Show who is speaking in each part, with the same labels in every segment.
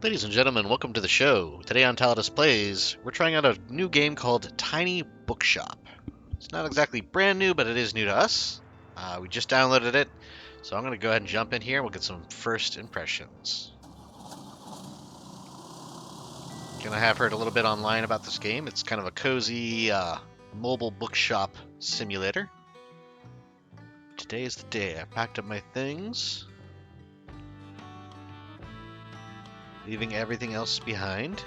Speaker 1: Ladies and gentlemen, welcome to the show. Today on Tallidus Plays, we're trying out a new game called Tiny Bookshop. It's not exactly brand new, but it is new to us. We just downloaded it, so I'm going to go ahead and jump in here and we'll get some first impressions. I have heard a little bit online about this game. It's kind of a cozy mobile bookshop simulator. Today is the day. I packed up my things, leaving everything else behind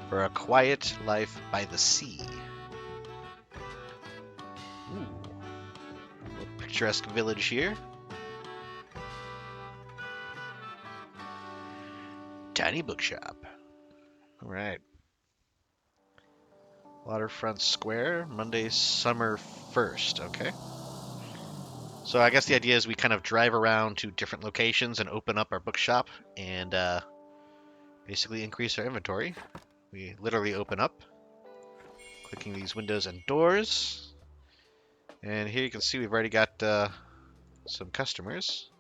Speaker 1: for a quiet life by the sea. Ooh, a little picturesque village here. Tiny Bookshop. All right. Waterfront Square, Monday, summer 1st. Okay. So I guess the idea is we kind of drive around to different locations and open up our bookshop and basically increase our inventory. We literally open up, clicking these windows and doors. And here you can see we've already got some customers.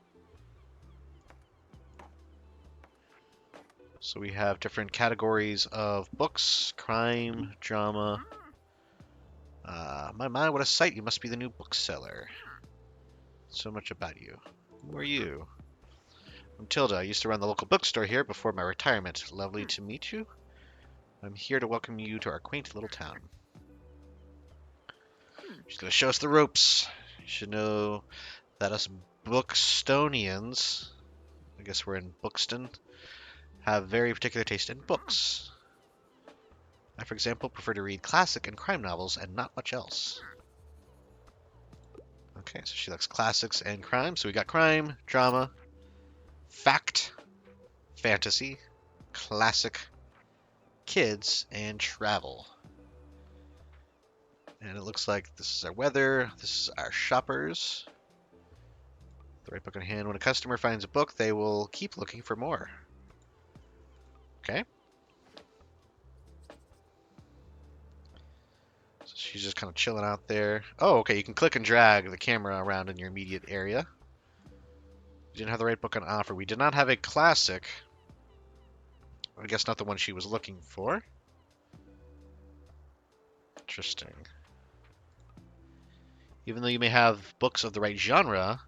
Speaker 1: So we have different categories of books: crime, drama. My, what a sight. You must be the new bookseller. So much about you. Who are you? I'm Tilda. I used to run the local bookstore here before my retirement. Lovely to meet you. I'm here to welcome you to our quaint little town. She's going to show us the ropes. You should know that us Bookstonians, I guess we're in Bookston, have very particular taste in books. I, for example, prefer to read classic and crime novels and not much else. Okay, so she likes classics and crime. So we got crime, drama, fact, fantasy, classic, kids, and travel. And it looks like this is our weather, this is our shoppers. The right book in hand. When a customer finds a book, they will keep looking for more. Okay. So she's just kind of chilling out there. Oh, okay, you can click and drag the camera around in your immediate area. We didn't have the right book on offer. We did not have a classic. I guess not the one she was looking for. Interesting. Even though you may have books of the right genre,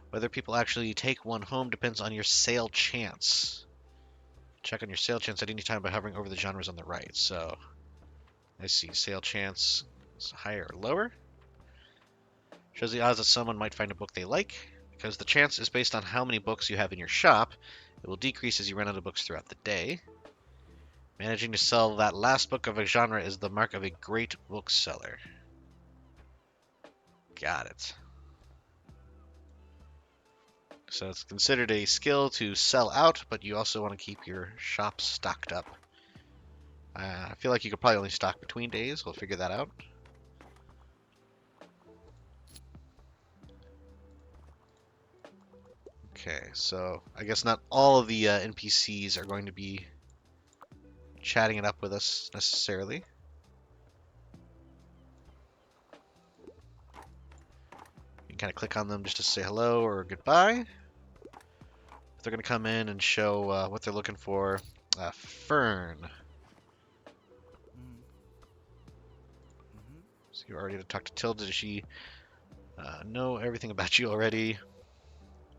Speaker 1: whether people actually take one home depends on your sale chance. Check on your sale chance at any time by hovering over the genres on the right. So, I see. Sale chance is higher or lower. Shows the odds that someone might find a book they like. Because the chance is based on how many books you have in your shop, it will decrease as you run out of books throughout the day. Managing to sell that last book of a genre is the mark of a great bookseller. Got it. So it's considered a skill to sell out, but you also want to keep your shop stocked up. I feel like you could probably only stock between days. We'll figure that out. Okay, so I guess not all of the NPCs are going to be chatting it up with us necessarily. You can kind of click on them just to say hello or goodbye. They're going to come in and show what they're looking for. Fern. So you already talked to Tilda. Does she know everything about you already?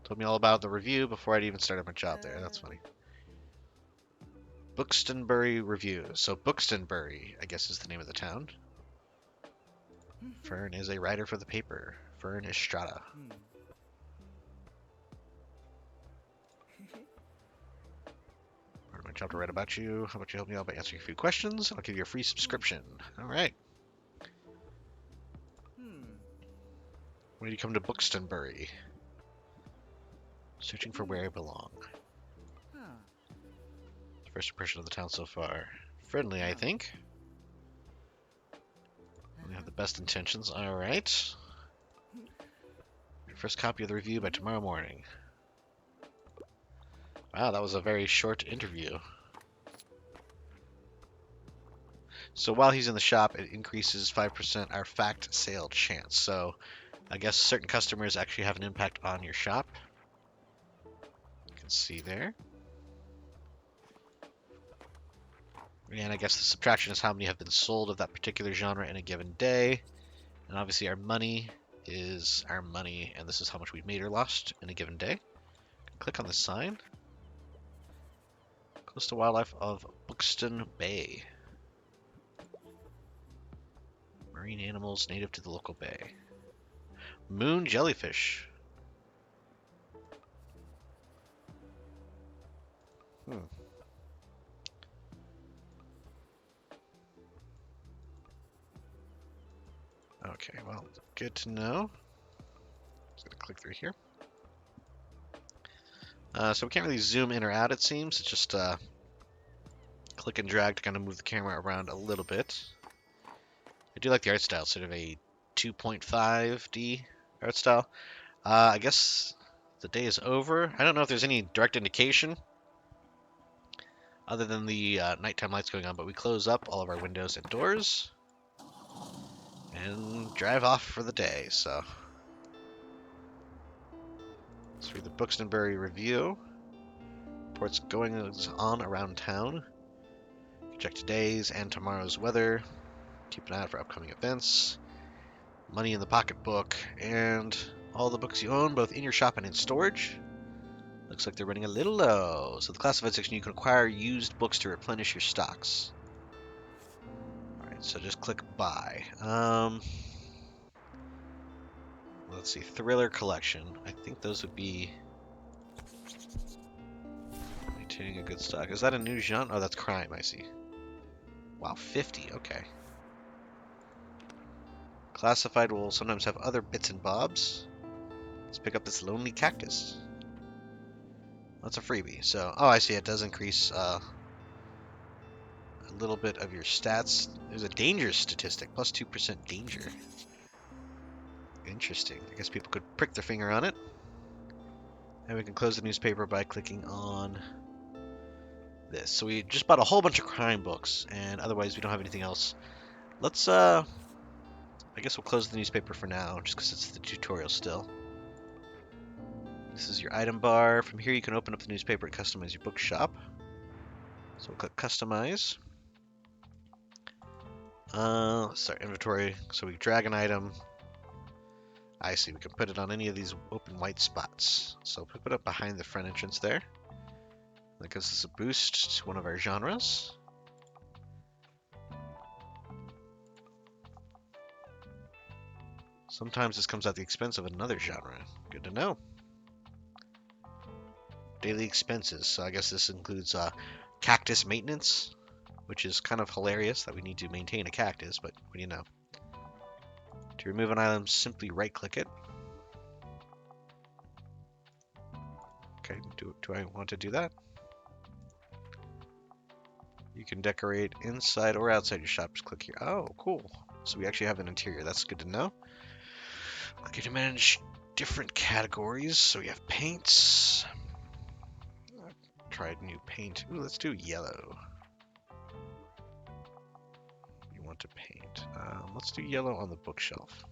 Speaker 1: Told me all about the review before I'd even started my job there. That's funny. Bookstonbury review. So Bookstonbury, I guess, is the name of the town. Fern is a writer for the paper. Fern Estrada. Part of my job to write about you. How about you help me out by answering a few questions? I'll give you a free subscription. All right. When did you come to Bookstonbury? Searching for where I belong. First impression of the town so far. Friendly, I think. We have the best intentions. All right. Your first copy of the review by tomorrow morning. Wow, that was a very short interview. So while he's in the shop, it increases 5% our fact sale chance. So I guess certain customers actually have an impact on your shop. You can see there. And I guess the subtraction is how many have been sold of that particular genre in a given day. And obviously our money is our money, and this is how much we've made or lost in a given day. Click on the sign. Coastal wildlife of Bookston Bay. Marine animals native to the local bay. Moon jellyfish. Hmm. Okay, well, good to know. Just gonna click through here. So we can't really zoom in or out, it seems. It's just click and drag to kind of move the camera around a little bit. I do like the art style, sort of a 2.5D art style. I guess the day is over. I don't know if there's any direct indication other than the nighttime lights going on, but we close up all of our windows and doors and drive off for the day. So let's read the Bookstonbury review. Reports going on around town. Check today's and tomorrow's weather. Keep an eye out for upcoming events. Money in the pocketbook, and all the books you own, both in your shop and in storage. Looks like they're running a little low. So the classified section, you can acquire used books to replenish your stocks. Alright, so just click buy. Let's see, thriller collection. I think those would be maintaining a good stock. Is that a new genre? Oh, that's crime, I see. Wow, 50, okay. Classified will sometimes have other bits and bobs. Let's pick up this lonely cactus. That's a freebie. So, oh, I see. It does increase a little bit of your stats. There's a danger statistic, plus 2% danger. Interesting. I guess people could prick their finger on it. And we can close the newspaper by clicking on this. So we just bought a whole bunch of crime books, and otherwise we don't have anything else. Let's, I guess we'll close the newspaper for now, just because it's the tutorial still. This is your item bar. From here you can open up the newspaper and customize your bookshop. So we'll click Customize. Let's start inventory. So we drag an item. I see, we can put it on any of these open white spots. So we'll put it behind the front entrance there. That gives us a boost to one of our genres. Sometimes this comes at the expense of another genre. Good to know. Daily expenses. So I guess this includes cactus maintenance, which is kind of hilarious that we need to maintain a cactus, but what do you know? To remove an item, simply right-click it. Okay, do I want to do that? You can decorate inside or outside your shop. Just click here. Oh, cool. So we actually have an interior. That's good to know. Okay, to manage different categories. So we have paints. Tried new paint. Ooh, let's do yellow. You want to paint. Let's do yellow on the bookshelf.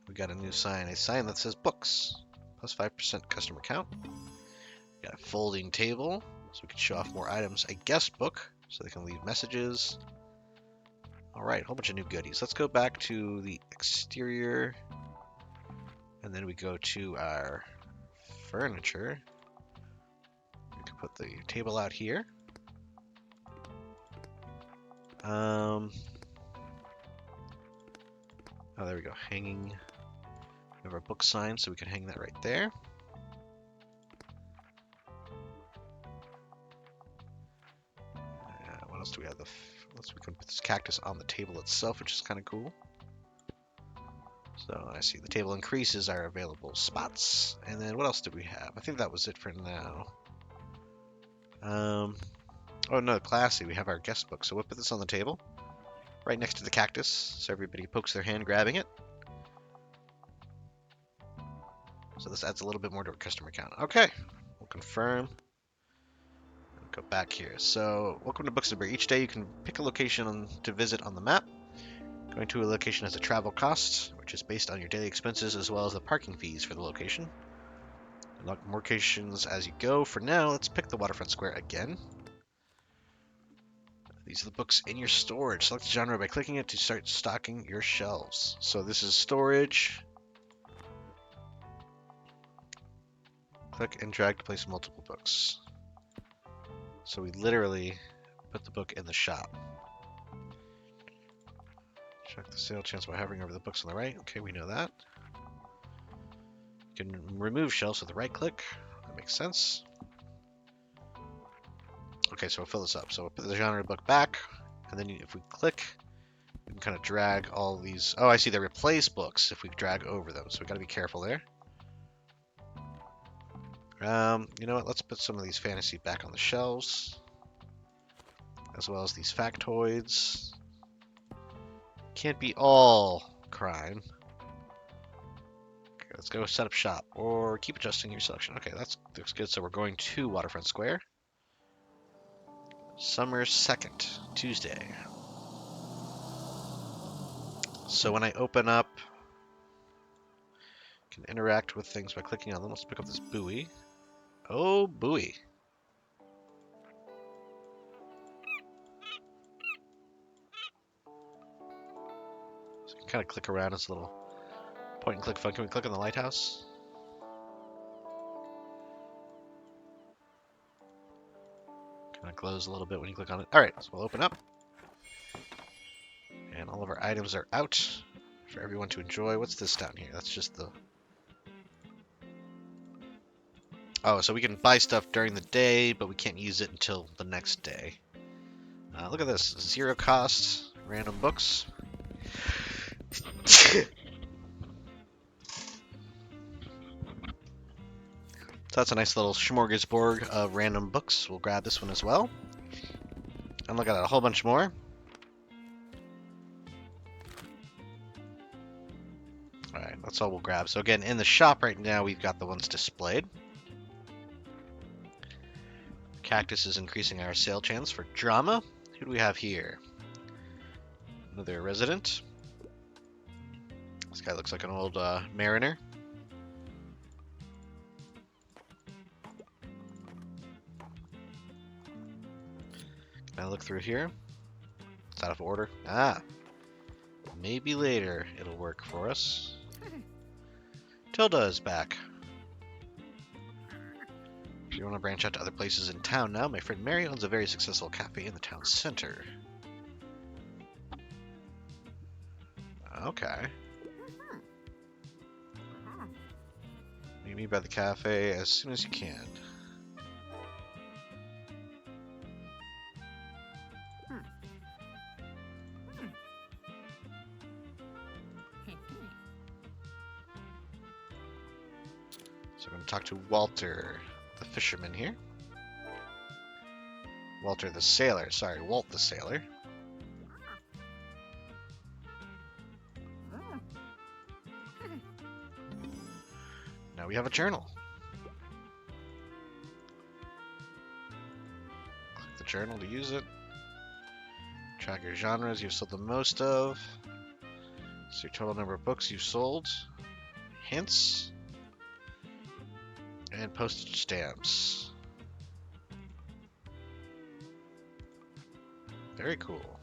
Speaker 1: We got a new sign. A sign that says books. Plus 5% customer count. We got a folding table. So we can show off more items. A guest book. So they can leave messages. Alright, a whole bunch of new goodies. Let's go back to the exterior. And then we go to our furniture. We can put the table out here. Oh, there we go. Hanging. We have our book sign, so we can hang that right there. What else do we have? We can put this cactus on the table itself, which is kind of cool. So I see the table increases our available spots. And then what else did we have? I think that was it for now. Oh no, classy. We have our guest book. So we'll put this on the table right next to the cactus so everybody pokes their hand grabbing it. So this adds a little bit more to our customer count. Okay, we'll confirm. Go back here. So welcome to Bookstonbury. Each day you can pick a location to visit on the map. Going to a location has a travel cost, which is based on your daily expenses as well as the parking fees for the location. Unlock more locations as you go. For now, let's pick the waterfront square again. These are the books in your storage. Select the genre by clicking it to start stocking your shelves. So this is storage. Click and drag to place multiple books. So we literally put the book in the shop. Check the sale chance by hovering over the books on the right. Okay, we know that. You can remove shelves with the right click. That makes sense. Okay, so we'll fill this up. So we'll put the genre book back, and then if we click, we can kind of drag all these. Oh, I see. They replace books if we drag over them, so we got to be careful there. You know what? Let's put some of these fantasy back on the shelves, as well as these factoids. Can't be all crime. Okay, let's go set up shop, or keep adjusting your selection. Okay, that looks good. So we're going to Waterfront Square. Summer 2nd, Tuesday. So when I open up, I can interact with things by clicking on them. Let's pick up this buoy. Oh, buoy. So you can kind of click around. It's a little point and click fun. Can we click on the lighthouse? Kind of glows a little bit when you click on it. All right, so we'll open up. And all of our items are out for everyone to enjoy. What's this down here? That's just the... Oh, so we can buy stuff during the day, but we can't use it until the next day. Look at this. 0 cost, random books. So that's a nice little smorgasbord of random books. We'll grab this one as well. And look at that, a whole bunch more. Alright, that's all we'll grab. So again, in the shop right now, we've got the ones displayed. Cactus is increasing our sale chance for drama. Who do we have here? Another resident. This guy looks like an old mariner. Can I look through here? It's out of order. Ah, maybe later it'll work for us. Tilda is back. If you want to branch out to other places in town now, my friend Mary owns a very successful cafe in the town center. Okay. Meet me by the cafe as soon as you can. So I'm going to talk to Walter, the fisherman here. Walter the sailor. Sorry, Walt the sailor. Now we have a journal. Click the journal to use it. Track your genres you've sold the most of. See your total number of books you've sold. Hints. And postage stamps. Very cool.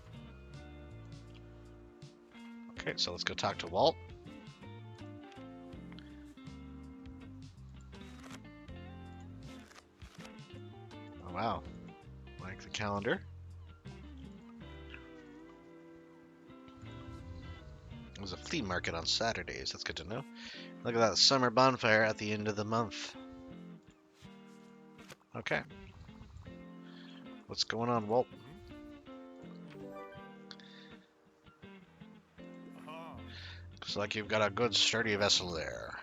Speaker 1: Okay, so let's go talk to Walt. Oh, wow. Like the calendar. There's a flea market on Saturdays. That's good to know. Look at that summer bonfire at the end of the month. Okay. What's going on, Walt? Looks like you've got a good sturdy vessel there.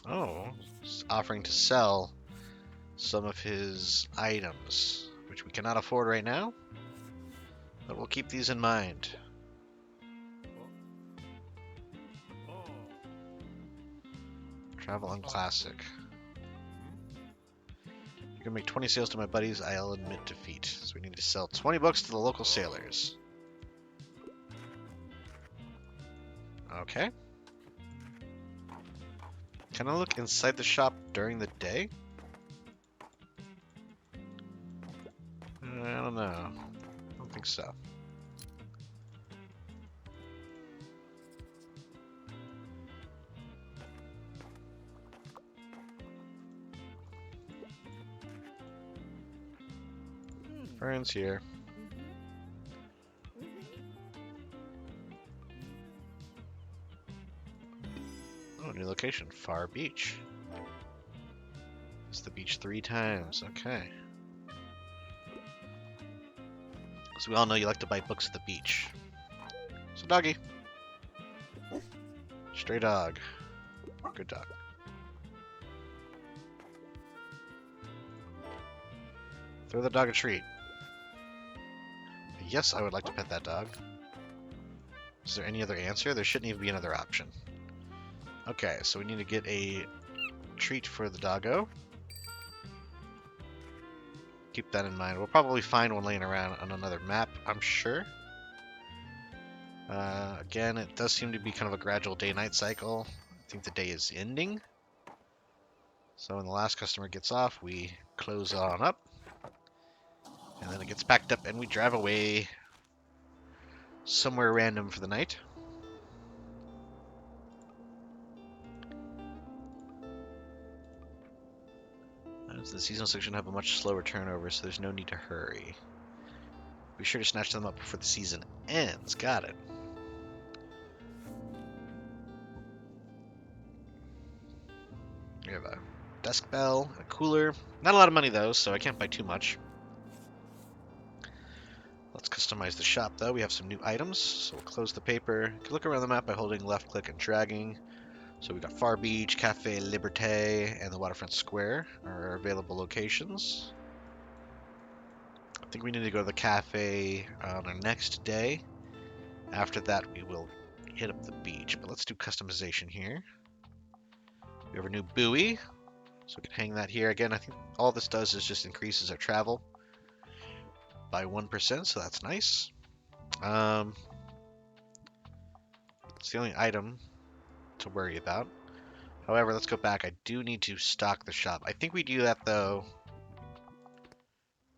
Speaker 1: Oh, he's offering to sell some of his items, which we cannot afford right now, but we'll keep these in mind. Travel and classic. You can make 20 sales to my buddies, I'll admit defeat. So we need to sell 20 books to the local sailors. Okay. Can I look inside the shop during the day? I don't know. I don't think so. Fern's here. Oh, new location. Far Beach. It's the beach 3 times. Okay. So we all know you like to buy books at the beach. So doggy. Stray dog. Good dog. Throw the dog a treat. Yes, I would like to pet that dog. Is there any other answer? There shouldn't even be another option. Okay, so we need to get a treat for the doggo. Keep that in mind. We'll probably find one laying around on another map, I'm sure. Again, it does seem to be kind of a gradual day-night cycle. I think the day is ending. So when the last customer gets off, we close on up. And then it gets packed up and we drive away somewhere random for the night. The seasonal section have a much slower turnover, so there's no need to hurry. Be sure to snatch them up before the season ends. Got it. We have a desk bell, a cooler. Not a lot of money though, so I can't buy too much. Let's customize the shop though. We have some new items, so we'll close the paper. You can look around the map by holding left click and dragging. So we got Far Beach, Cafe Liberté, and the Waterfront Square are our available locations. I think we need to go to the cafe on our next day. After that, we will hit up the beach. But let's do customization here. We have a new buoy, so we can hang that here. Again, I think all this does is just increases our travel by 1%, so that's nice. It's the only item to worry about. However, let's go back. I do need to stock the shop. I think we do that, though,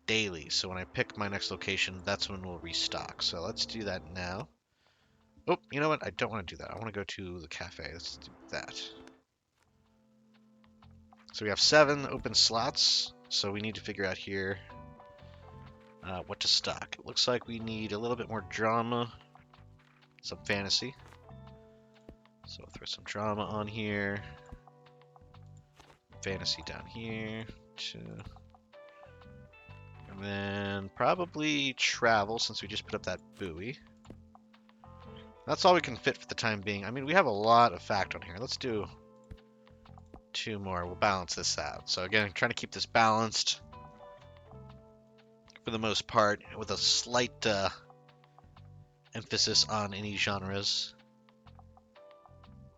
Speaker 1: daily. So when I pick my next location, that's when we'll restock. So let's do that now. Oh, you know what? I don't want to do that. I want to go to the cafe. Let's do that. So we have 7 open slots. So we need to figure out here what to stock. It looks like we need a little bit more drama, some fantasy. So we'll throw some drama on here. Fantasy down here. And then probably travel, since we just put up that buoy. That's all we can fit for the time being. I mean, we have a lot of fact on here. Let's do 2 more. We'll balance this out. So again, trying to keep this balanced for the most part, with a slight emphasis on any genres.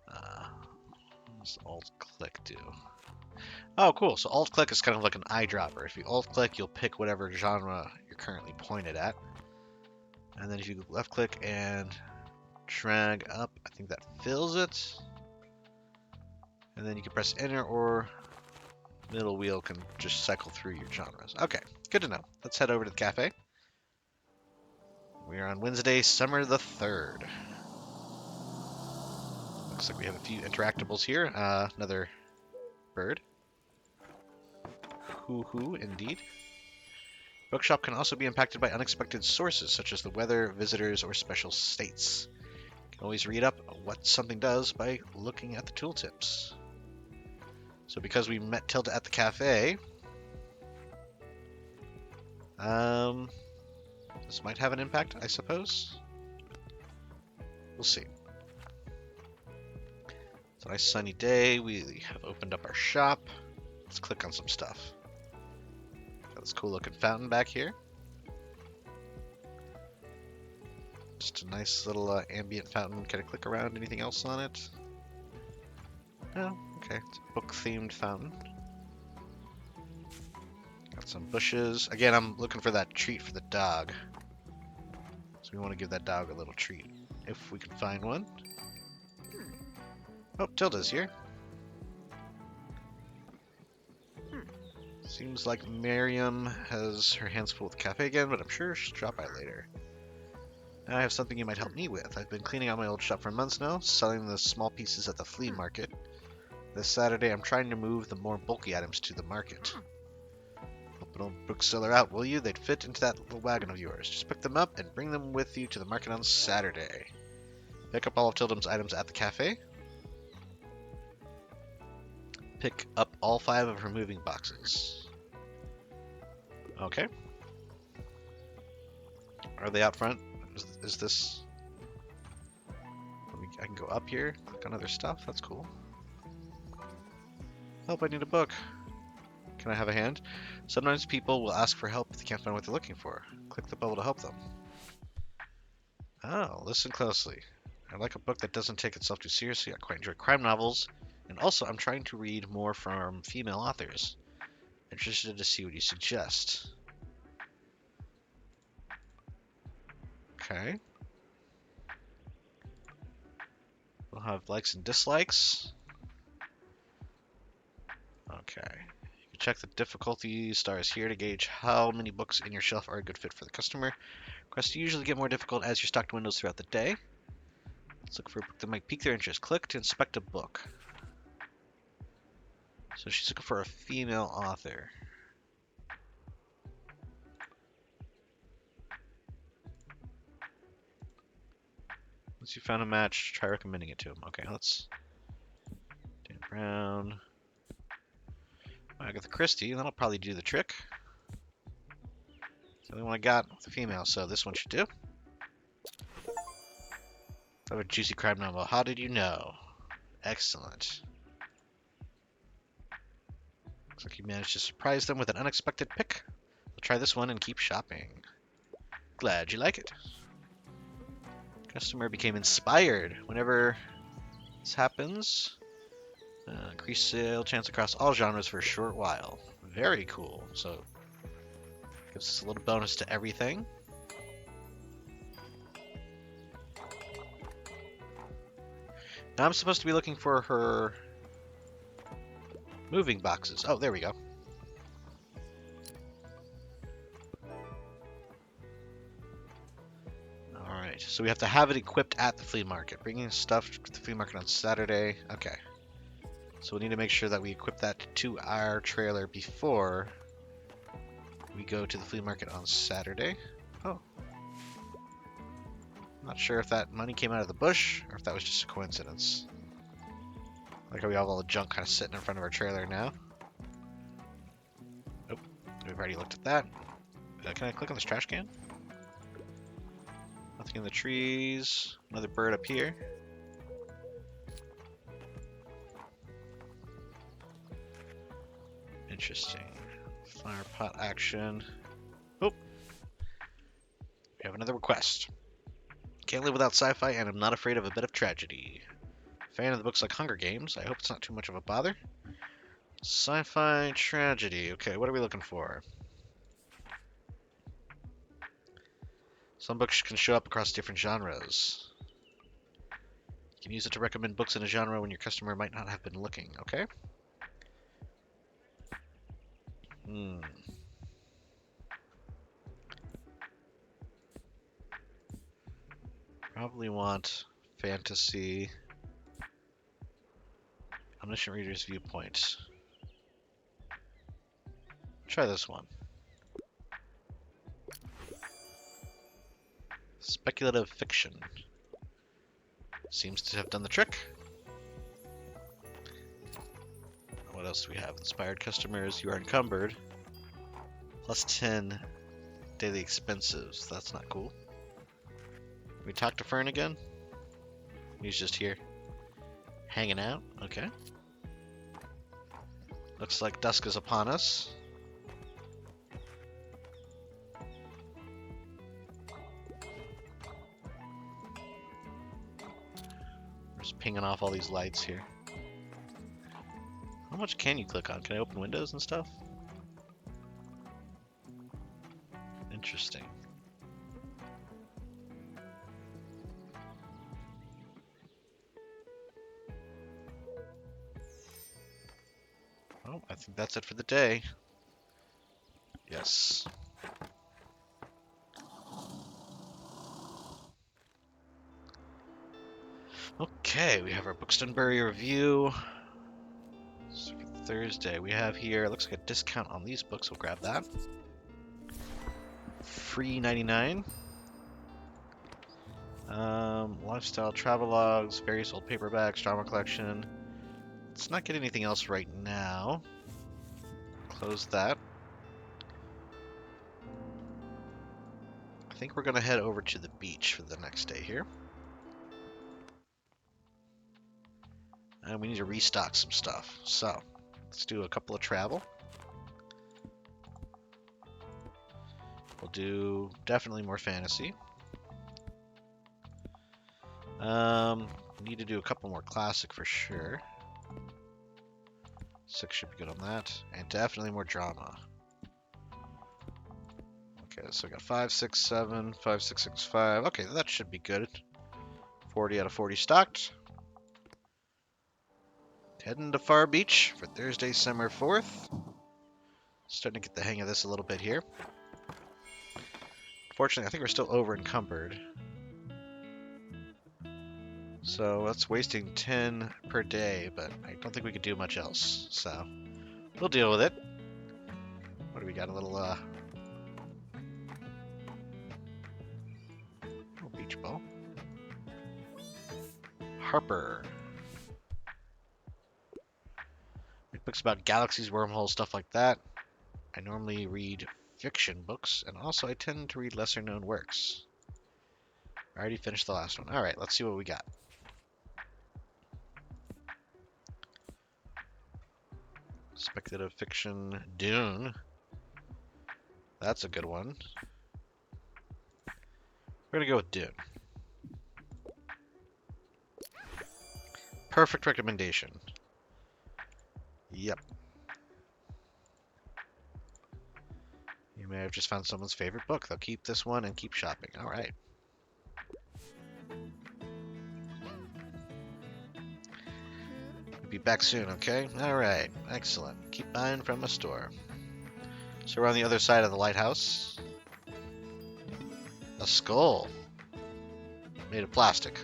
Speaker 1: What does alt-click do? Oh, cool. So alt-click is kind of like an eyedropper. If you alt-click, you'll pick whatever genre you're currently pointed at. And then if you left-click and drag up, I think that fills it. And then you can press enter, or middle wheel can just cycle through your genres. Okay, good to know. Let's head over to the cafe. We are on Wednesday, summer the 3rd. Looks like we have a few interactables here. Another bird. Hoo-hoo, indeed. Bookshop can also be impacted by unexpected sources, such as the weather, visitors, or special states. You can always read up what something does by looking at the tooltips. So because we met Tilda at the cafe, this might have an impact, I suppose. We'll see. It's a nice sunny day. We have opened up our shop. Let's click on some stuff. Got this cool looking fountain back here. Just a nice little ambient fountain. Can I click around? Anything else on it? No? Okay. It's a book-themed fountain. Got some bushes. Again, I'm looking for that treat for the dog. So we want to give that dog a little treat, if we can find one. Oh, Tilda's here. Seems like Miriam has her hands full with the cafe again, but I'm sure she'll drop by later. Now I have something you might help me with. I've been cleaning out my old shop for months now, selling the small pieces at the flea market. This Saturday, I'm trying to move the more bulky items to the market. Help an old bookseller out, will you? They'd fit into that little wagon of yours. Just pick them up and bring them with you to the market on Saturday. Pick up all of Tildum's items at the cafe. Pick up all 5 of her moving boxes. Okay. Are they out front? Is this... I can go up here, click on other stuff. That's cool. Help, I need a book. Can I have a hand? Sometimes people will ask for help if they can't find what they're looking for. Click the bubble to help them. Oh, listen closely. I like a book that doesn't take itself too seriously. I quite enjoy crime novels. And also, I'm trying to read more from female authors. Interested to see what you suggest. Okay. We'll have likes and dislikes. Okay. You can check the difficulty stars here to gauge how many books in your shelf are a good fit for the customer. Quests usually get more difficult as your stocked windows throughout the day. Let's look for a book that might pique their interest. Click to inspect a book. So she's looking for a female author. Once you found a match, try recommending it to him. Okay, let's... Dan Brown. Agatha Christie, that'll probably do the trick. It's the only one I got with a female, so this one should do. I have a juicy crime novel. How did you know? Excellent. Looks like you managed to surprise them with an unexpected pick. We'll try this one and keep shopping. Glad you like it. Customer became inspired. Whenever this happens, increased sale chance across all genres for a short while. Very cool. So, gives us a little bonus to everything. Now I'm supposed to be looking for her moving boxes. Oh, there we go. Alright, so we have to have it equipped at the flea market. Bringing stuff to the flea market on Saturday. Okay. So we need to make sure that we equip that to our trailer before we go to the flea market on Saturday. Oh. Not sure if that money came out of the bush or if that was just a coincidence. Like how we have all the junk kind of sitting in front of our trailer now. Oh, we've already looked at that. Can I click on this trash can? Nothing in the trees. Another bird up here. Interesting. Flower pot action. Oh! We have another request. Can't live without sci-fi and I'm not afraid of a bit of tragedy. Fan of the books like Hunger Games. I hope it's not too much of a bother. Sci-fi tragedy. Okay, what are we looking for? Some books can show up across different genres. You can use it to recommend books in a genre when your customer might not have been looking. Okay? Probably want fantasy. Omniscient reader's viewpoint. Try this one. Speculative fiction. Seems to have done the trick. What else do we have? Inspired customers, you are encumbered. Plus 10 daily expenses. That's not cool. Can we talk to Fern again? He's just here. Hanging out? Okay. Looks like dusk is upon us. We're just pinging off all these lights here. How much can you click on? Can I open windows and stuff? Interesting. Oh, I think that's it for the day. Yes. Okay, we have our Bookstonbury review. So for Thursday, we have here, looks like a discount on these books. We'll grab that. Free 99. Lifestyle travelogues, various old paperbacks, drama collection. Let's not get anything else right now. Close that. I think we're going to head over to the beach for the next day here. And we need to restock some stuff. So, let's do a couple of travel. We'll do definitely more fantasy. Need to do a couple more classic for sure. 6 should be good on that. And definitely more drama. Okay, so we got 5, 6, 7, 5, 6, 6, 5. Okay, that should be good. 40 out of 40 stocked. Heading to Far Beach for Thursday, December 4th. Starting to get the hang of this a little bit here. Fortunately, I think we're still over encumbered. So that's wasting 10 per day, but I don't think we could do much else. So we'll deal with it. What do we got? A little beach ball. Harper. Read books about galaxies, wormholes, stuff like that. I normally read fiction books, and also I tend to read lesser known works. I already finished the last one. Alright, let's see what we got. Speculative fiction, Dune. That's a good one. We're gonna go with Dune. Perfect recommendation. Yep. You may have just found someone's favorite book. They'll keep this one and keep shopping. Alright. We'll be back soon, okay? Alright. Excellent. Keep buying from a store. So we're on the other side of the lighthouse. A skull. Made of plastic.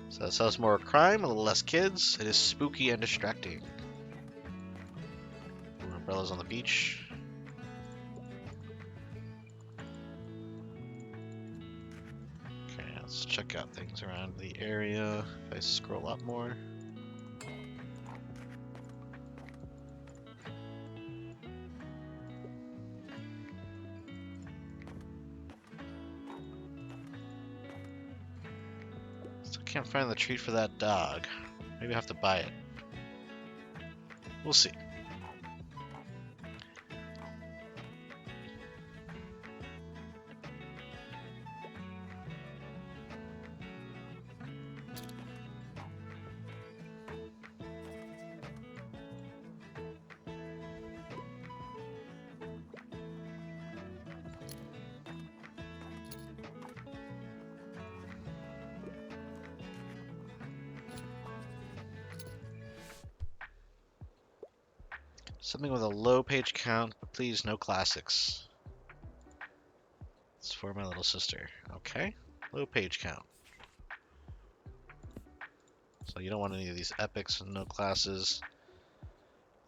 Speaker 1: So it sells more crime, a little less kids. It is spooky and distracting. Umbrellas on the beach. Okay, let's check out things around the area. If I scroll up more. Still can't find the treat for that dog. Maybe I have to buy it. We'll see. Something with a low page count, but please no classics. It's for my little sister. Okay. Low page count. So you don't want any of these epics and no classes.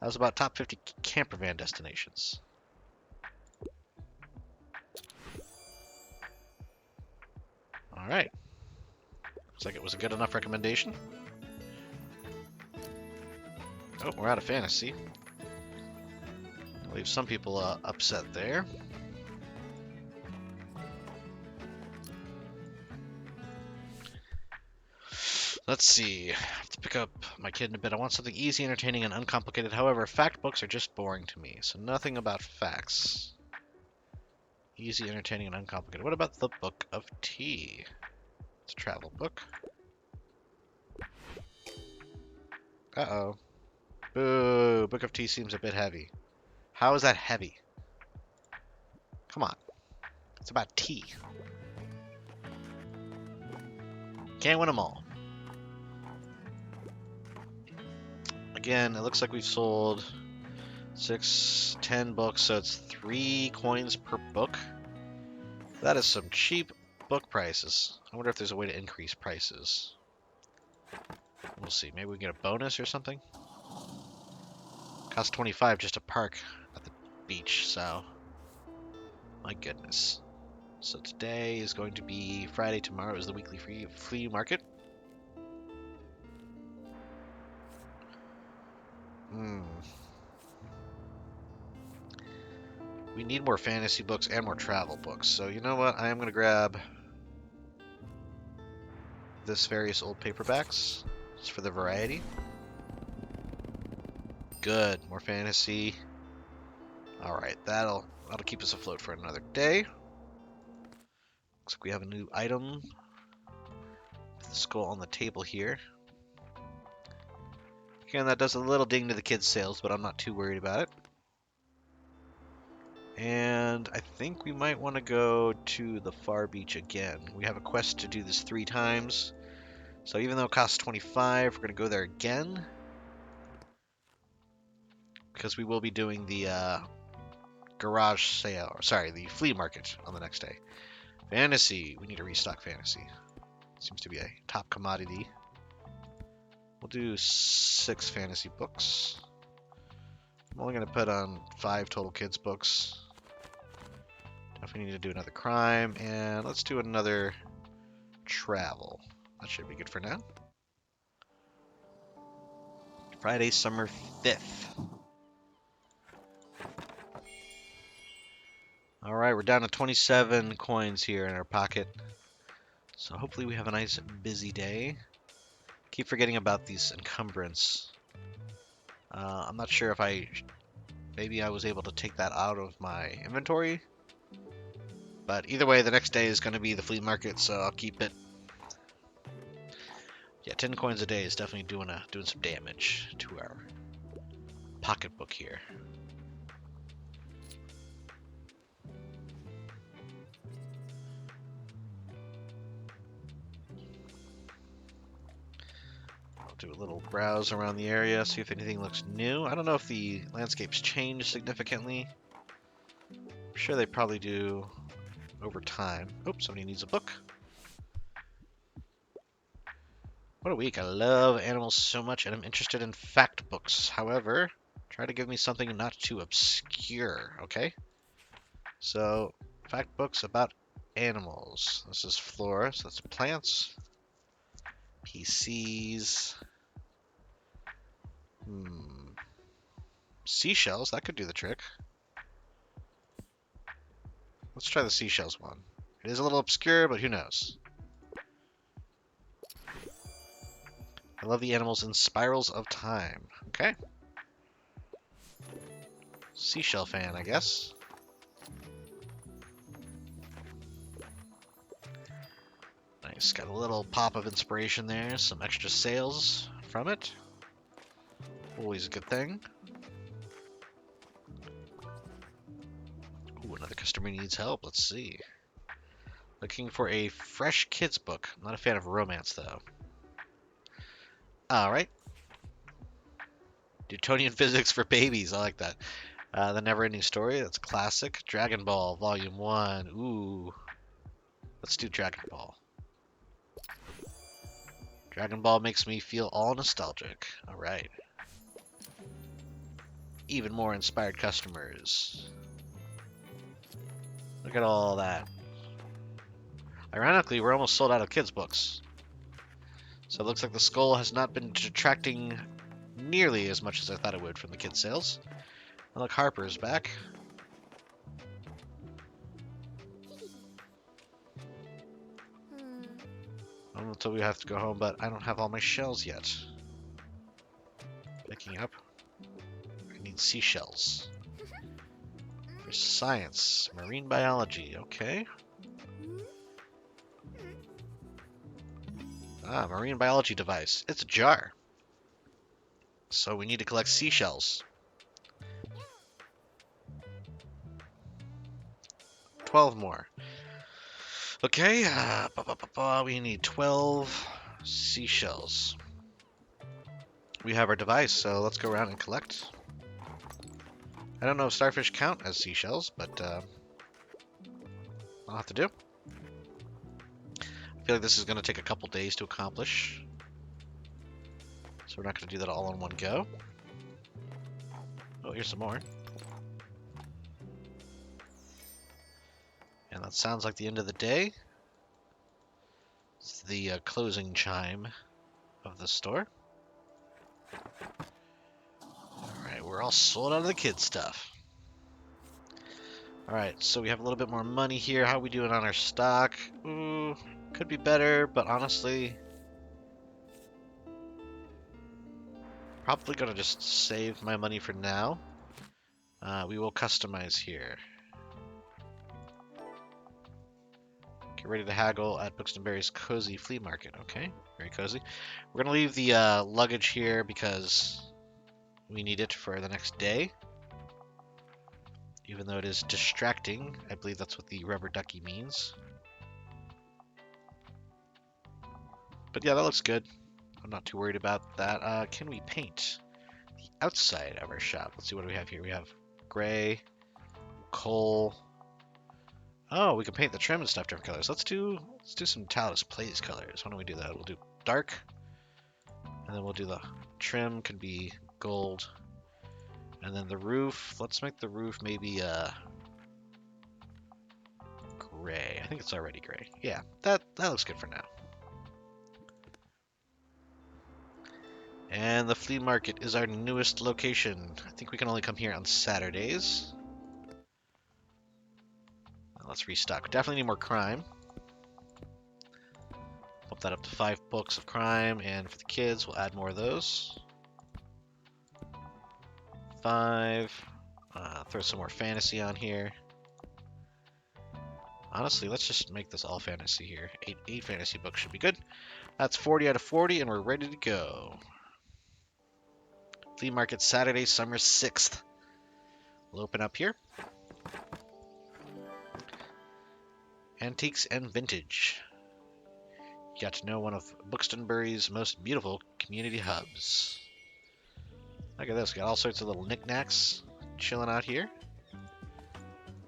Speaker 1: That was about top 50 camper van destinations. Alright. Looks like it was a good enough recommendation. Oh, we're out of fantasy. Leave some people upset there. Let's see. I have to pick up my kid in a bit. I want something easy, entertaining, and uncomplicated. However, fact books are just boring to me, so nothing about facts. Easy, entertaining, and uncomplicated. What about the Book of Tea? It's a travel book. Uh-oh. Boo! Book of Tea seems a bit heavy. How is that heavy? Come on. It's about tea. Can't win them all. Again, it looks like we've sold 6, 10 books, so it's 3 coins per book. That is some cheap book prices. I wonder if there's a way to increase prices. We'll see. Maybe we can get a bonus or something. Costs 25 just to park at the beach, so my goodness. So today is going to be Friday. Tomorrow is the weekly flea market. We need more fantasy books and more travel books. So you know what? I am going to grab this various old paperbacks just for the variety. Good. More fantasy. All right. That'll keep us afloat for another day. Looks like we have a new item. The skull on the table here. Again, that does a little ding to the kids' sales, but I'm not too worried about it. And I think we might want to go to the far beach again. We have a quest to do this 3 times. So even though it costs 25, we're going to go there again. Because we will be doing the garage sale, or sorry, the flea market on the next day. Fantasy. We need to restock fantasy. Seems to be a top commodity. We'll do 6 fantasy books. I'm only going to put on 5 total kids books. Definitely need to do another crime, and let's do another travel. That should be good for now. Friday, summer 5th. Alright, we're down to 27 coins here in our pocket. So hopefully we have a nice busy day. Keep forgetting about these encumbrance. I'm not sure if maybe I was able to take that out of my inventory. But either way, the next day is going to be the flea market, so I'll keep it. Yeah, 10 coins a day is definitely doing some damage to our pocketbook here. I'll do a little browse around the area, see if anything looks new. I don't know if the landscape's changed significantly. I'm sure they probably do over time. Oops, somebody needs a book. What a week. I love animals so much, and I'm interested in fact books. However, try to give me something not too obscure, okay? So, fact books about animals. This is flora, so that's plants. PCs. Seashells, that could do the trick. Let's try the seashells one. It is a little obscure, but who knows? I love the animals in spirals of time. Okay. Seashell fan, I guess. Nice. Got a little pop of inspiration there. Some extra sales from it. Always a good thing. Ooh, another customer needs help. Let's see. Looking for a fresh kids book. I'm not a fan of romance, though. Alright. Newtonian physics for babies. I like that. The Never-Ending Story. That's classic. Dragon Ball, Volume 1. Ooh. Let's do Dragon Ball. Dragon Ball makes me feel all nostalgic. Alright. Even more inspired customers. Look at all that. Ironically, we're almost sold out of kids' books. So it looks like the skull has not been detracting nearly as much as I thought it would from the kids' sales. And look, Harper's back. I don't know until we have to go home, but I don't have all my shells yet. Picking up. I need seashells. For science. Marine biology. Okay. Marine biology device. It's a jar. So we need to collect seashells. 12 more. Okay, we need 12 seashells. We have our device, so let's go around and collect. I don't know if starfish count as seashells, but I'll have to do. I feel like this is going to take a couple days to accomplish, so we're not going to do that all in one go. Oh, here's some more. And that sounds like the end of the day. It's the closing chime of the store. Alright, we're all sold out of the kid stuff. Alright, so we have a little bit more money here. How are we doing on our stock? Ooh, could be better, but honestly, probably gonna just save my money for now. We will customize here. Get ready to haggle at Bookstonbury's cozy flea market. Okay, very cozy. We're gonna leave the luggage here because we need it for the next day. Even though it is distracting, I believe that's what the rubber ducky means. But yeah, that looks good. I'm not too worried about that. Can we paint the outside of our shop? Let's see, what do we have here? We have gray, coal. Oh, we can paint the trim and stuff different colors. Let's do some Tallidus Plays colors. Why don't we do that? We'll do dark, and then we'll do the trim could be gold, and then the roof. Let's make the roof maybe gray. I think it's already gray. Yeah, that looks good for now. And the flea market is our newest location. I think we can only come here on Saturdays. Let's restock. Definitely need more crime. Bump that up to 5 books of crime, and for the kids, we'll add more of those. 5. Throw some more fantasy on here. Honestly, let's just make this all fantasy here. 8 fantasy books should be good. That's 40 out of 40, and we're ready to go. Flea market Saturday, summer 6th. We'll open up here. Antiques and vintage. You got to know one of Bookstonbury's most beautiful community hubs. Look at this, got all sorts of little knickknacks chilling out here.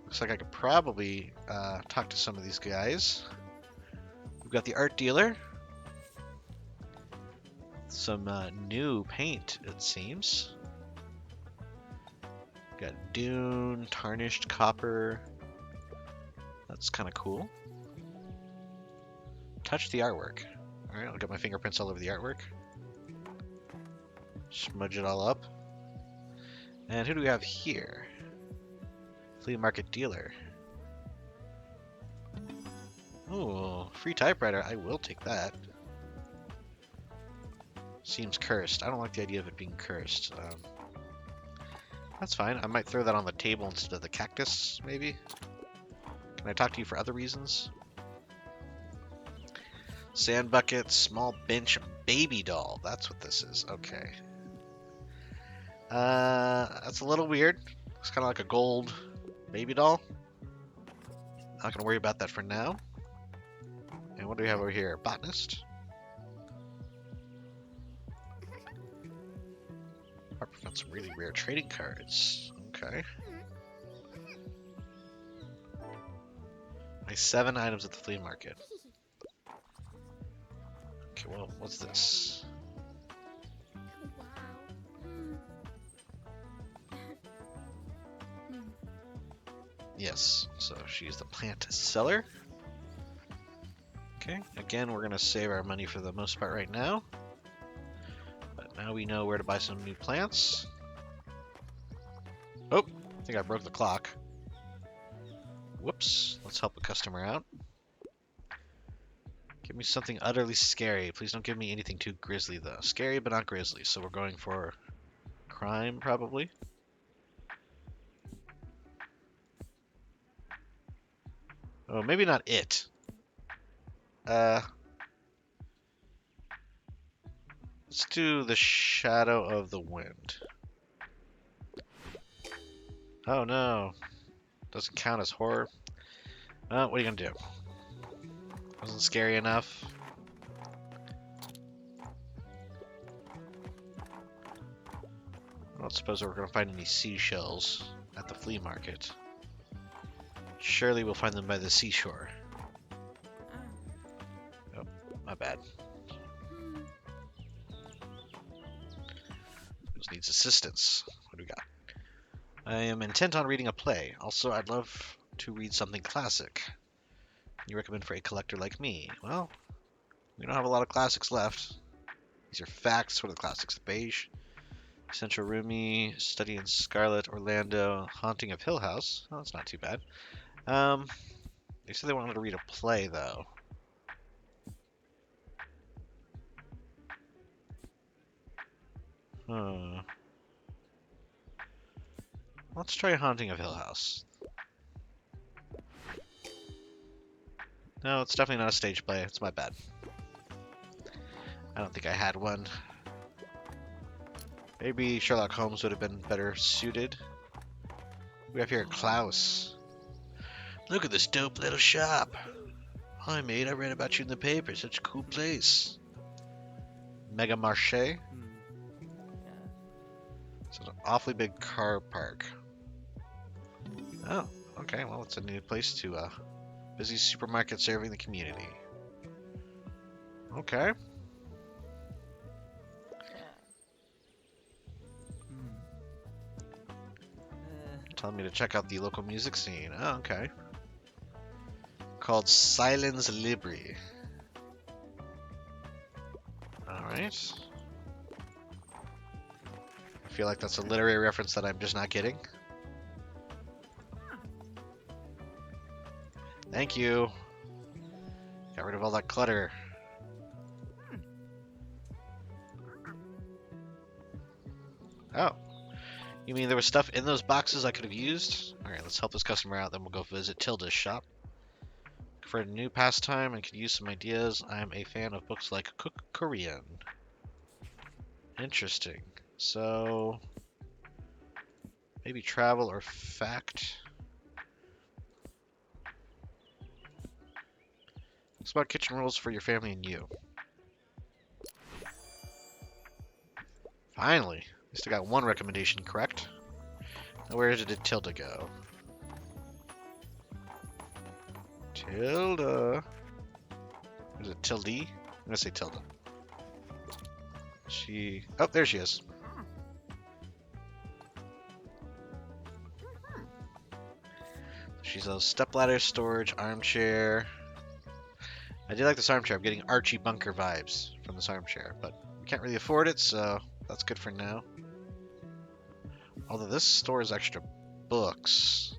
Speaker 1: Looks like I could probably talk to some of these guys. We've got the art dealer. Some new paint, it seems. Got Dune, tarnished copper. That's kind of cool. Touch the artwork. Alright, I'll get my fingerprints all over the artwork. Smudge it all up. And who do we have here? Flea market dealer. Ooh, free typewriter. I will take that. Seems cursed. I don't like the idea of it being cursed. That's fine. I might throw that on the table instead of the cactus, maybe. Can I talk to you for other reasons? Sand bucket, small bench, baby doll. That's what this is. Okay. That's a little weird. It's kind of like a gold baby doll. Not gonna worry about that for now. And what do we have over here? Botanist. I've got some really rare trading cards. Okay. My 7 items at the flea market. Okay, well, what's this? Yes, so she's the plant seller. Okay, again, we're going to save our money for the most part right now. But now we know where to buy some new plants. Oh, I think I broke the clock. Whoops, let's help a customer out. Give me something utterly scary. Please don't give me anything too grisly, though. Scary, but not grisly. So we're going for crime, probably. Oh, maybe not it. Let's do the shadow of the wind. Oh no. Doesn't count as horror. What are you gonna do? Wasn't scary enough. I don't suppose we're gonna find any seashells. at the flea market. Surely we'll find them by the seashore. Oh, my bad. This needs assistance. What do we got? I am intent on reading a play. Also, I'd love to read something classic. You recommend for a collector like me? Well, we don't have a lot of classics left. These are facts. What are the classics? The Beige, Central Rumi, Study in Scarlet, Orlando, Haunting of Hill House. Oh, that's not too bad. They said they wanted to read a play, though. Let's try Haunting of Hill House. No, it's definitely not a stage play. It's my bad. I don't think I had one. Maybe Sherlock Holmes would have been better suited. We have here Klaus. Look at this dope little shop. Hi, mate. I read about you in the paper. Such a cool place. Mega Marché. It's an awfully big car park. Oh, okay. Well, it's a new place to busy supermarket serving the community. Okay. Telling me to check out the local music scene. Oh, okay. Called Silence Libri. Alright. I feel like that's a literary reference that I'm just not getting. Thank you. Got rid of all that clutter. Oh. You mean there was stuff in those boxes I could have used? Alright, let's help this customer out, then we'll go visit Tallidus' shop. For a new pastime and could use some ideas, I'm a fan of books like Cook Korean. Interesting. So, maybe travel or fact. It's about kitchen rules for your family and you. Finally. At least I got one recommendation correct. Now where did Tilda go? Tilda. Is it Tilde? I'm gonna say Tilda. She... Oh, there she is. She's a stepladder, storage, armchair. I do like this armchair. I'm getting Archie Bunker vibes from this armchair, but we can't really afford it, so that's good for now. Although this stores extra books.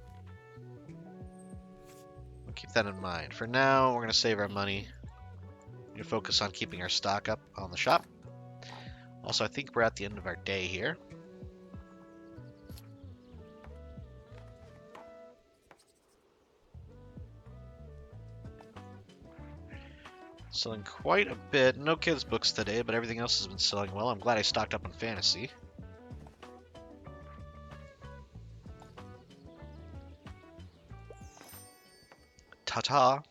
Speaker 1: We'll keep that in mind. For now, we're going to save our money. We're going to focus on keeping our stock up on the shop. Also, I think we're at the end of our day here. Selling quite a bit. No kids' books today, but everything else has been selling well. I'm glad I stocked up on fantasy. Ta-ta.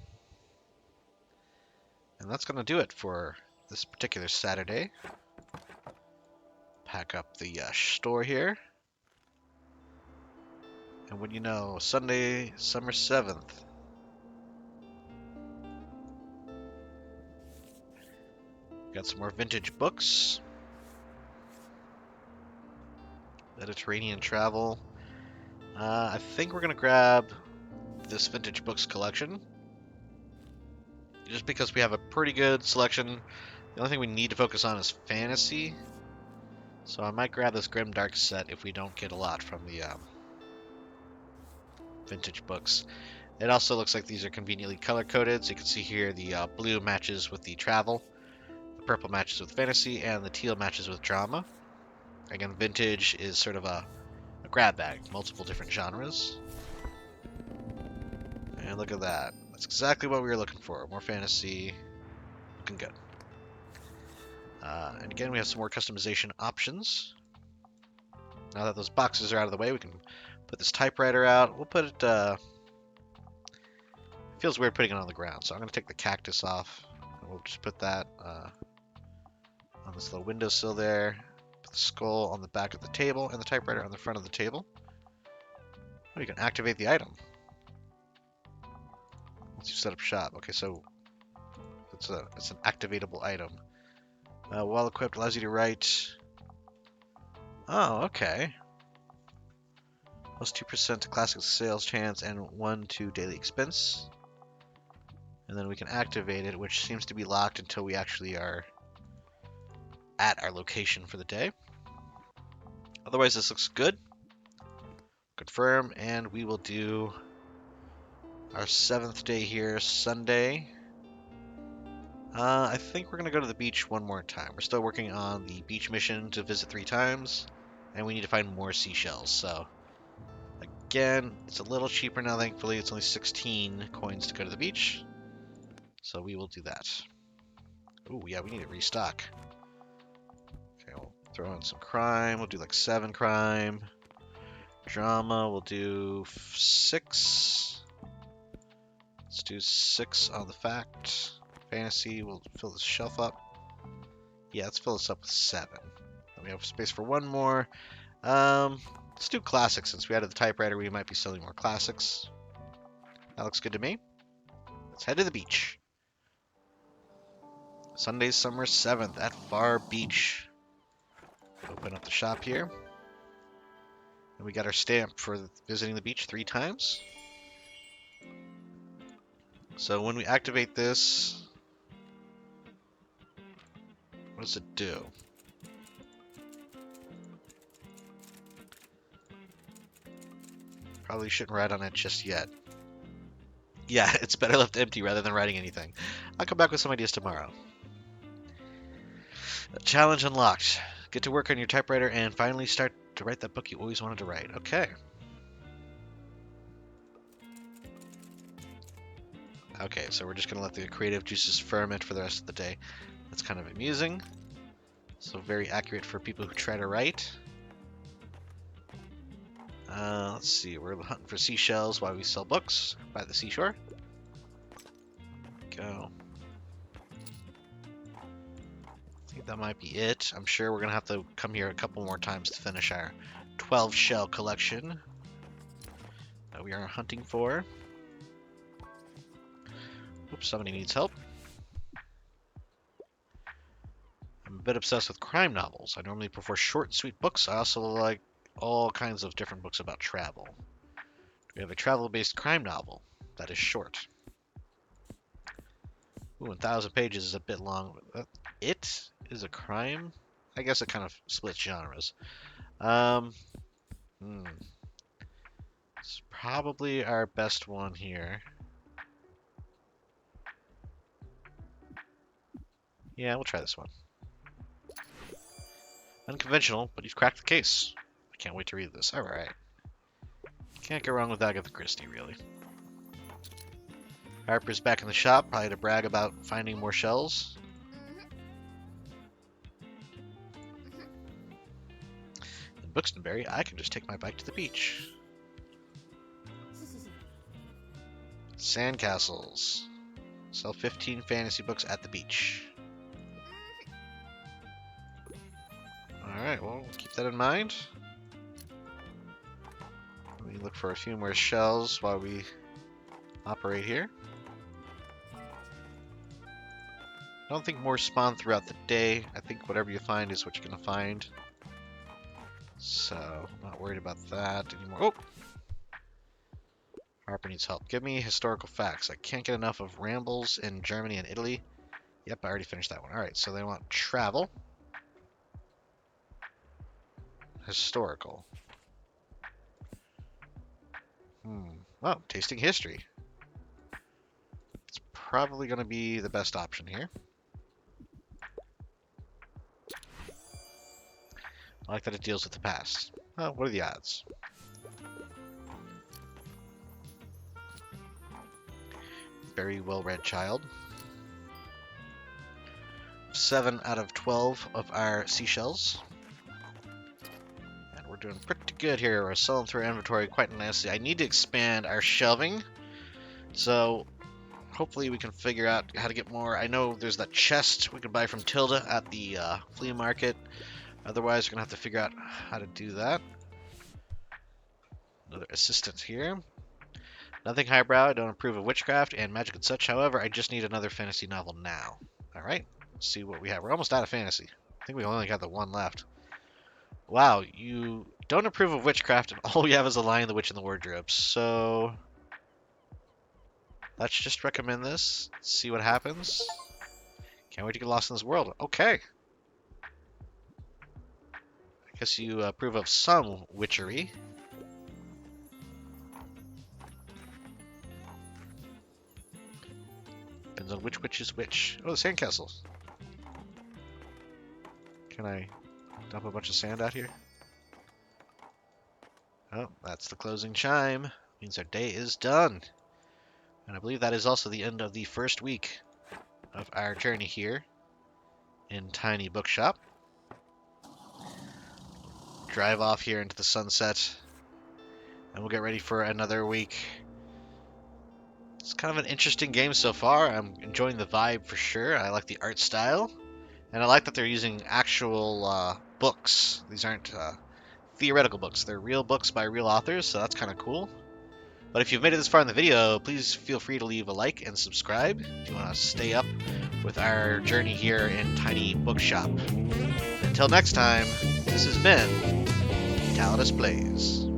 Speaker 1: And that's going to do it for this particular Saturday. Pack up the store here. And what do you know, Sunday, summer 7th. Got some more vintage books. Mediterranean travel. I think we're going to grab this vintage books collection. Just because we have a pretty good selection. The only thing we need to focus on is fantasy. So I might grab this Grimdark set if we don't get a lot from the vintage books. It also looks like these are conveniently color-coded. So you can see here the blue matches with the travel. The purple matches with fantasy. And the teal matches with drama. Again, vintage is sort of a grab bag. Multiple different genres. And look at that. That's exactly what we were looking for. More fantasy. Looking good. And again, we have some more customization options. Now that those boxes are out of the way, we can put this typewriter out. We'll put it... it feels weird putting it on the ground, so I'm going to take the cactus off. And we'll just put that on this little windowsill there. Put the skull on the back of the table, and the typewriter on the front of the table. Oh, you can activate the item. Once you set up shop. Okay, so it's an activatable item. While equipped, allows you to write. Oh, okay. Plus 2% to classic sales chance and 1 to daily expense. And then we can activate it, which seems to be locked until we actually are at our location for the day. Otherwise, this looks good. Confirm, and we will do our 7th day here, Sunday. I think we're going to go to the beach one more time. We're still working on the beach mission to visit 3 times, and we need to find more seashells. So, again, it's a little cheaper now, thankfully. It's only 16 coins to go to the beach. So we will do that. Ooh, yeah, we need to restock. Okay, we'll throw in some crime. We'll do like 7 crime. Drama, we'll do 6. Let's do 6 on the fact. Fantasy, we'll fill this shelf up. Yeah, let's fill this up with 7. Then we have space for 1 more. Let's do classics. Since we added the typewriter, we might be selling more classics. That looks good to me. Let's head to the beach. Sunday, summer 7th at Far Beach. Open up the shop here. And we got our stamp for visiting the beach 3 times. So when we activate this, what does it do? Probably shouldn't write on it just yet. Yeah, it's better left empty rather than writing anything. I'll come back with some ideas tomorrow. Challenge unlocked. Get to work on your typewriter and finally start to write that book you always wanted to write. Okay. Okay, so we're just going to let the creative juices ferment for the rest of the day. That's kind of amusing. So very accurate for people who try to write. Let's see, we're hunting for seashells while we sell books by the seashore. Go. I think that might be it. I'm sure we're going to have to come here a couple more times to finish our 12 shell collection that we are hunting for. Oops, somebody needs help. I'm a bit obsessed with crime novels. I normally prefer short and sweet books. I also like all kinds of different books about travel. We have a travel-based crime novel that is short. Ooh, 1,000 pages is a bit long. It is a crime? I guess it kind of splits genres. It's probably our best one here. Yeah, we'll try this one. Unconventional, but you've cracked the case. I can't wait to read this. Alright. Can't go wrong with Agatha Christie, really. Harper's back in the shop, probably to brag about finding more shells. In Bookstonbury, I can just take my bike to the beach. Sandcastles. Sell 15 fantasy books at the beach. Alright, well, keep that in mind. Let me look for a few more shells while we operate here. I don't think more spawn throughout the day. I think whatever you find is what you're going to find. So, I'm not worried about that anymore. Oh! Harper needs help. Give me historical facts. I can't get enough of rambles in Germany and Italy. Yep, I already finished that one. Alright, so they want travel. Historical. Well, tasting history. It's probably going to be the best option here. I like that it deals with the past. Well, what are the odds? Very well-read child. 7 out of 12 of our seashells. And we're doing pretty good here. We're selling through our inventory quite nicely. I need to expand our shelving. So hopefully we can figure out how to get more. I know there's that chest we can buy from Tilda at the flea market. Otherwise, we're going to have to figure out how to do that. Another assistant here. Nothing highbrow. I don't approve of witchcraft and magic and such. However, I just need another fantasy novel now. All right. Let's see what we have. We're almost out of fantasy. I think we only got the one left. Wow, you don't approve of witchcraft, and all we have is a Lion, the Witch, and the Wardrobe. So let's just recommend this. See what happens. Can't wait to get lost in this world. Okay. I guess you approve of some witchery. Depends on which witch is which. Oh, the sandcastles. Can I dump a bunch of sand out here? Oh, that's the closing chime. Means our day is done. And I believe that is also the end of the first week of our journey here in Tiny Bookshop. Drive off here into the sunset, and we'll get ready for another week. It's kind of an interesting game so far. I'm enjoying the vibe for sure. I like the art style, and I like that they're using actual books. These aren't theoretical books. They're real books by real authors, so that's kind of cool. But if you've made it this far in the video, please feel free to leave a like and subscribe if you want to stay up with our journey here in Tiny Bookshop. Until next time, this has been Tallidus Plays.